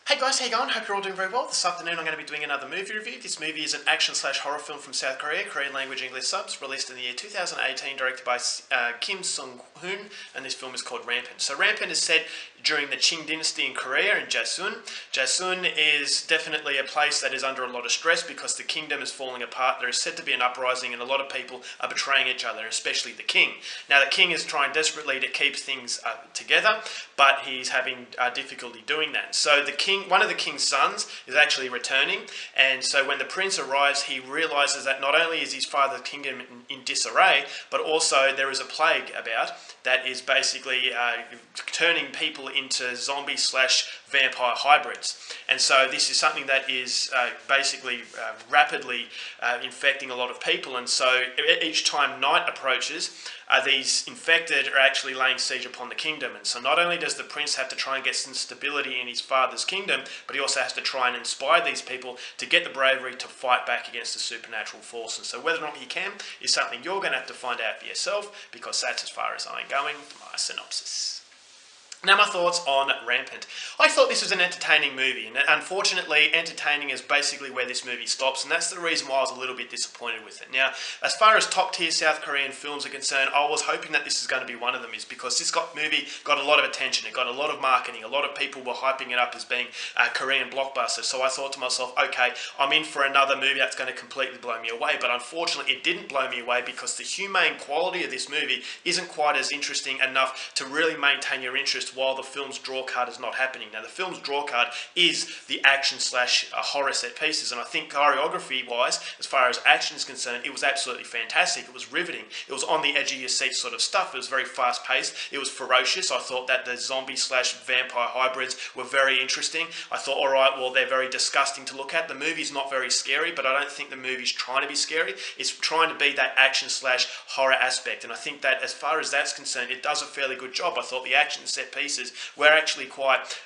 Hey guys, how you going? Hope you're all doing very well. This afternoon I'm going to be doing another movie review. This movie is an action/horror film from South Korea, Korean language English subs, released in the year 2018, directed by Kim Sung-hoon, and this film is called Rampant. So Rampant is set during the Qing dynasty in Korea, in Jaesun. Jaesun is definitely a place that is under a lot of stress because the kingdom is falling apart. There is said to be an uprising and a lot of people are betraying each other, especially the king. Now the king is trying desperately to keep things together, but he's having difficulty doing that. So the king, one of the king's sons, is actually returning, and so when the prince arrives, he realizes that not only is his father's kingdom in disarray, but also there is a plague about that is basically turning people into zombie/vampire hybrids. And so this is something that is basically rapidly infecting a lot of people, and so each time night approaches, these infected are actually laying siege upon the kingdom. And so not only does the prince have to try and get some stability in his father's kingdom, but he also has to try and inspire these people to get the bravery to fight back against the supernatural force. And so whether or not he can is something you're going to have to find out for yourself, because that's as far as I'm going for my synopsis. Now my thoughts on Rampant. I thought this was an entertaining movie, and unfortunately entertaining is basically where this movie stops, and that's the reason why I was a little bit disappointed with it. Now, as far as top tier South Korean films are concerned, I was hoping that this is going to be one of them, is because this movie got a lot of attention, it got a lot of marketing, a lot of people were hyping it up as being a Korean blockbuster, so I thought to myself, okay, I'm in for another movie that's going to completely blow me away. But unfortunately it didn't blow me away, because the humane quality of this movie isn't quite as interesting enough to really maintain your interest while the film's draw card is not happening. Now the film's draw card is the action/horror set pieces, and I think choreography wise, as far as action is concerned, it was absolutely fantastic. It was riveting. It was on the edge of your seat sort of stuff. It was very fast paced. It was ferocious. I thought that the zombie/vampire hybrids were very interesting. I thought, alright, well, they're very disgusting to look at. The movie's not very scary, but I don't think the movie's trying to be scary. It's trying to be that action/horror aspect, and I think that as far as that's concerned, it does a fairly good job. I thought the action set pieces were actually quite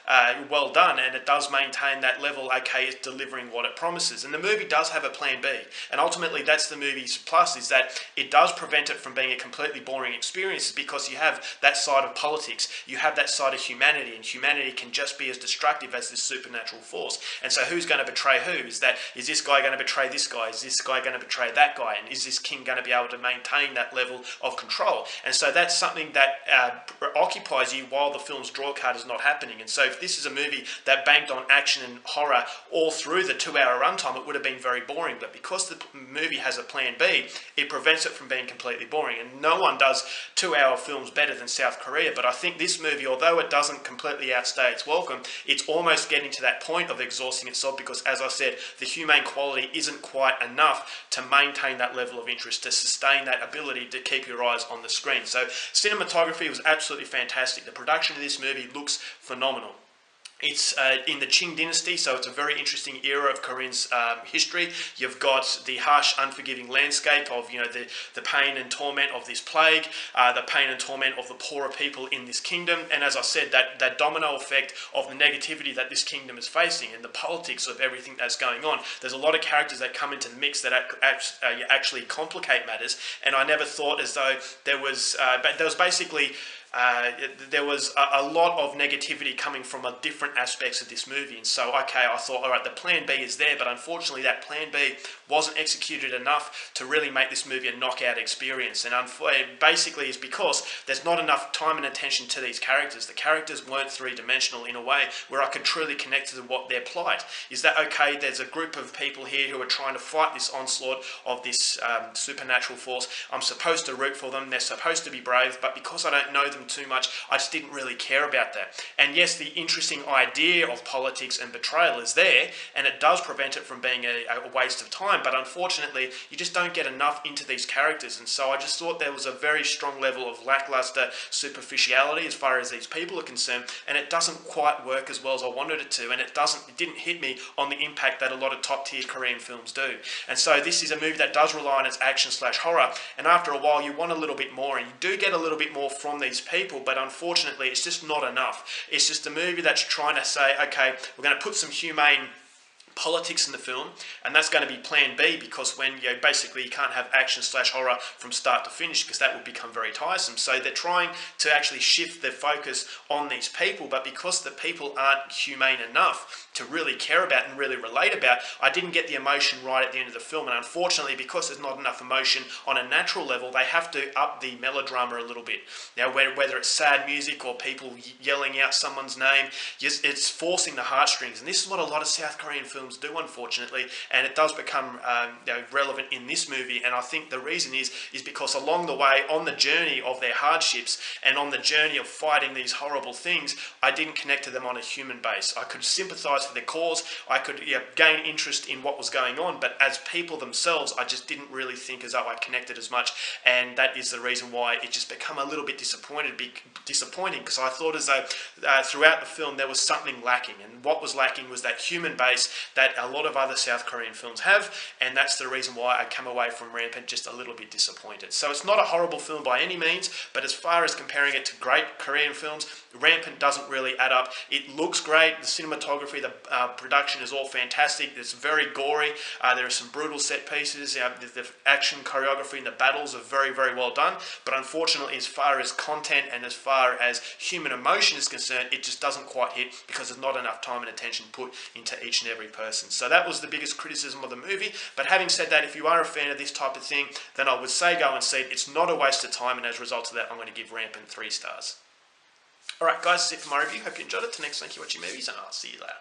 well done, and it does maintain that level. Okay, it's delivering what it promises, and the movie does have a plan B, and ultimately that's the movie's plus, is that it does prevent it from being a completely boring experience, because you have that side of politics, you have that side of humanity, and humanity can just be as destructive as this supernatural force. And so who's going to betray who? Is this guy going to betray this guy? Is this guy going to betray that guy? And is this king going to be able to maintain that level of control? And so that's something that occupies you while the film's draw card is not happening. And so if this is a movie that banked on action and horror all through the 2-hour runtime, it would have been very boring. But because the movie has a plan B, it prevents it from being completely boring. And no one does 2-hour films better than South Korea. But I think this movie, although it doesn't completely outstay its welcome, it's almost getting to that point of exhausting itself, because, as I said, the humane quality isn't quite enough to maintain that level of interest, to sustain that ability to keep your eyes on the screen. So cinematography was absolutely fantastic. The production of this movie looks phenomenal. It's in the Qing dynasty, so it's a very interesting era of Korean's history. You've got the harsh, unforgiving landscape of, the pain and torment of this plague, the pain and torment of the poorer people in this kingdom, and as I said, that domino effect of the negativity that this kingdom is facing, and the politics of everything that's going on. There's a lot of characters that come into the mix that actually complicate matters, and I never thought as though there was basically there was a lot of negativity coming from different aspects of this movie. And so, okay, I thought, all right, the plan B is there, but unfortunately that plan B wasn't executed enough to really make this movie a knockout experience. And basically it's because there's not enough time and attention to these characters. The characters weren't three-dimensional in a way where I could truly connect to what their plight is. That, okay, there's a group of people here who are trying to fight this onslaught of this supernatural force. I'm supposed to root for them. They're supposed to be brave, but because I don't know them too much, I just didn't really care about that. And yes, the interesting idea of politics and betrayal is there, and it does prevent it from being a waste of time, but unfortunately you just don't get enough into these characters. And so I just thought there was a very strong level of lackluster superficiality as far as these people are concerned, and it doesn't quite work as well as I wanted it to, and it didn't hit me on the impact that a lot of top tier Korean films do. And so this is a movie that does rely on its action/horror, and after a while you want a little bit more, and you do get a little bit more from these people, but unfortunately it's just not enough. It's just a movie that's trying to say, okay, we're going to put some humane politics in the film, and that's going to be plan B, because when basically you can't have action slash horror from start to finish, because that would become very tiresome. So they're trying to actually shift their focus on these people, but because the people aren't humane enough to really care about and really relate about, I didn't get the emotion right at the end of the film. And unfortunately, because there's not enough emotion on a natural level, they have to up the melodrama a little bit. Now, whether it's sad music or people yelling out someone's name, it's forcing the heartstrings. And this is what a lot of South Korean films do, unfortunately, and it does become relevant in this movie. And I think the reason is because along the way, on the journey of their hardships and on the journey of fighting these horrible things, I didn't connect to them on a human base. I could sympathise for their cause, I could gain interest in what was going on, but as people themselves, I just didn't really think as though I connected as much, and that is the reason why it just become a little bit disappointing, because I thought as though throughout the film there was something lacking, and what was lacking was that human base that a lot of other South Korean films have, and that's the reason why I come away from Rampant just a little bit disappointed. So it's not a horrible film by any means, but as far as comparing it to great Korean films, Rampant doesn't really add up. It looks great, the cinematography, the production is all fantastic, it's very gory, there are some brutal set pieces, the action choreography and the battles are very, very well done, but unfortunately as far as content and as far as human emotion is concerned, it just doesn't quite hit, because there's not enough time and attention put into each and every person. So that was the biggest criticism of the movie. But having said that, if you are a fan of this type of thing, then I would say go and see it. It's not a waste of time, and as a result of that, I'm going to give Rampant 3 stars. Alright guys, that's it for my review. Hope you enjoyed it. Till next time, keep watching movies, and I'll see you later.